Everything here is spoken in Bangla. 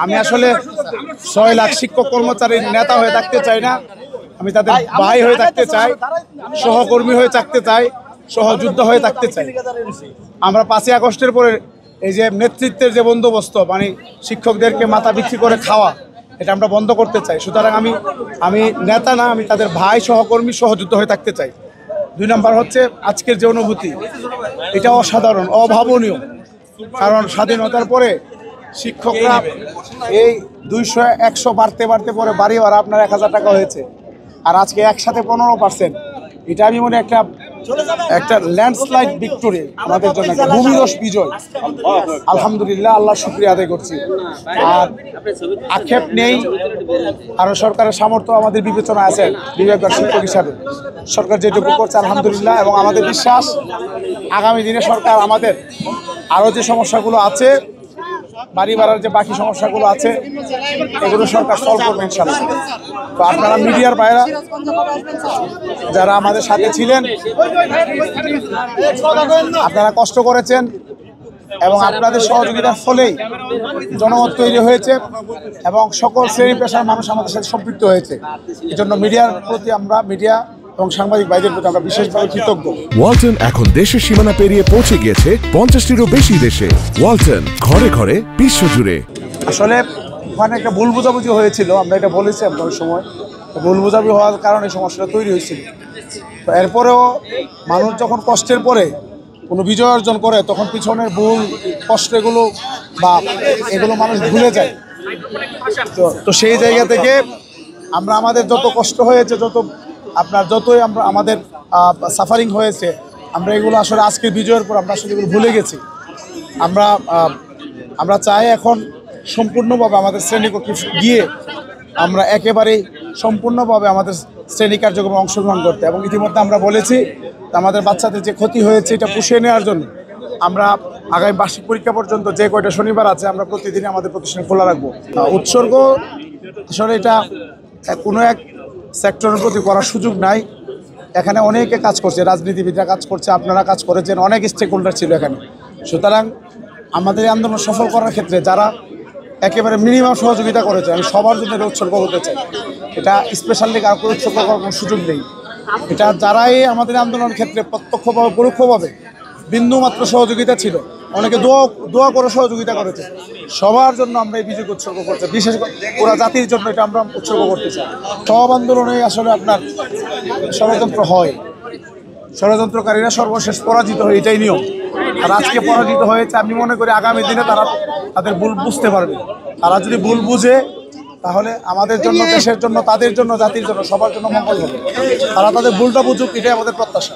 আমি আসলে 6 লাখ শিক্ষক কর্মচারীর নেতা হয়ে থাকতে চাই না, আমি তাদের ভাই হয়ে থাকতে চাই, সহকর্মী হয়ে থাকতে চাই, সহযোদ্ধা হয়ে থাকতে চাই। আমরা 5ই আগস্টের পরে এই যে নেতৃত্বের যে বন্দোবস্ত, মানে শিক্ষকদেরকে মাথা বিক্রি করে খাওয়া, এটা আমরা বন্ধ করতে চাই। সুতরাং আমি নেতা না, আমি তাদের ভাই, সহকর্মী, সহযোদ্ধা হয়ে থাকতে চাই। 2 নম্বর হচ্ছে আজকের যে অনুভূতি, এটা অসাধারণ, অভাবনীয়। কারণ স্বাধীনতার পরে শিক্ষকরা এই 200-100 বাড়তে বাড়তে পরে বাড়ি ভাড়া আপনার 1000 টাকা হয়েছে, আর আজকে একসাথে 15%। এটা আমি মনে একটা ল্যান্ডস্লাইড ভিক্টোরি আমাদের জন্য, ভূমিধস বিজয়। আলহামদুলিল্লাহ, আল্লাহ শুকরিয়া আদায় করছি। আর আক্ষেপ নেই, কারণ সরকারের সামর্থ্য আমাদের বিবেচনা আছে বিবেকবান শিক্ষক হিসাবে। সরকার যেটুকু করছে আলহামদুলিল্লাহ, এবং আমাদের বিশ্বাস আগামী দিনে সরকার আমাদের আরও যে সমস্যাগুলো আছে, বাড়ি ভাড়ার যে বাকি সমস্যাগুলো আছে, এগুলো সরকার সলভ করবে ইনশাআল্লাহ। তো আপনারা মিডিয়ার বাইরে যারা আমাদের সাথে ছিলেন, আপনারা কষ্ট করেছেন এবং আপনাদের সহযোগিতার ফলেই জনমত তৈরি হয়েছে এবং সকল শ্রেণী পেশার মানুষ আমাদের সাথে সম্পৃক্ত হয়েছে। এই জন্য মিডিয়ার প্রতি মিডিয়া এবং সাংবাদিক ভাইদের প্রতি আমরা বিশেষভাবে কৃতজ্ঞ। ওয়ালটন এখন দেশের সীমানা পেরিয়ে পৌঁছে গিয়েছে 50টিরও বেশি দেশে। ওয়ালটন, ঘরে ঘরে, বিশ্বজুড়ে। আসলে ওখানে একটা ভুল বোঝাবুঝি হয়েছিল, আমরা এটা বলেছি আপনার সময়। ভুল বোঝাবুঝি হওয়ার কারণে সমস্যাটা তৈরি হয়েছিল। তো এরপরেও মানুষ যখন কষ্টের পরে কোনো বিজয় অর্জন করে, তখন পিছনের ভুল কষ্ট এগুলো মানুষ ভুলে যায়। তো সেই জায়গা থেকে আমরা আমাদের যত কষ্ট হয়েছে, যতই আমাদের সাফারিং হয়েছে, আমরা এগুলো আসলে আজকের বিজয়ের পর আমরা আসলে এগুলো ভুলে গেছি। আমরা চাই এখন সম্পূর্ণভাবে আমাদের শ্রেণীকক্ষে গিয়ে আমরা একেবারেই সম্পূর্ণভাবে আমাদের শ্রেণী কার্যক্রমে অংশগ্রহণ করতে। এবং ইতিমধ্যে আমরা বলেছি আমাদের বাচ্চাদের যে ক্ষতি হয়েছে এটা পুষিয়ে নেওয়ার জন্য আমরা আগামী বার্ষিক পরীক্ষা পর্যন্ত যে কয়টা শনিবার আছে, আমরা প্রতিদিনই আমাদের প্রতিষ্ঠান খোলা রাখবো। উৎসর্গ আসলে এটা কোনো এক সেক্টরের প্রতি করার সুযোগ নাই। এখানে অনেকে কাজ করছে, রাজনীতিবিদরা কাজ করছে, আপনারা কাজ করেছেন, অনেক স্টেক হোল্ডার ছিল এখানে। সুতরাং আমাদের এই আন্দোলন সফল করার ক্ষেত্রে যারা একেবারে মিনিমাম সহযোগিতা করেছে, আমি সবার জন্য উৎসর্গ হতে চাই। এটা স্পেশালি কাউকে উৎসর্গ করার কোনো সুযোগ নেই। এটা যারাই আমাদের আন্দোলনের ক্ষেত্রে প্রত্যক্ষভাবে পরোক্ষভাবে বিন্দুমাত্র সহযোগিতা ছিল, অনেকে দোয়া করে সহযোগিতা করেছে, সবার জন্য আমরা এই বিজয় উৎসর্গ করতে, বিশেষ করে পুরা জাতির জন্য এটা আমরা উৎসর্গ করতে চাই। সব আন্দোলনে আসলে আপনার ষড়যন্ত্র হয়, ষড়যন্ত্রকারীরা সর্বশেষ পরাজিত হয়, এটাই নিয়ম। আর আজকে পরাজিত হয়েছে, আমি মনে করি আগামী দিনে তারা তাদের ভুল বুঝতে পারবে। তারা যদি ভুল বুঝে, তাহলে আমাদের জন্য, দেশের জন্য, তাদের জন্য, জাতির জন্য, সবার জন্য মঙ্গল হবে। তারা তাদের ভুলটা বুঝুক, এটাই আমাদের প্রত্যাশা।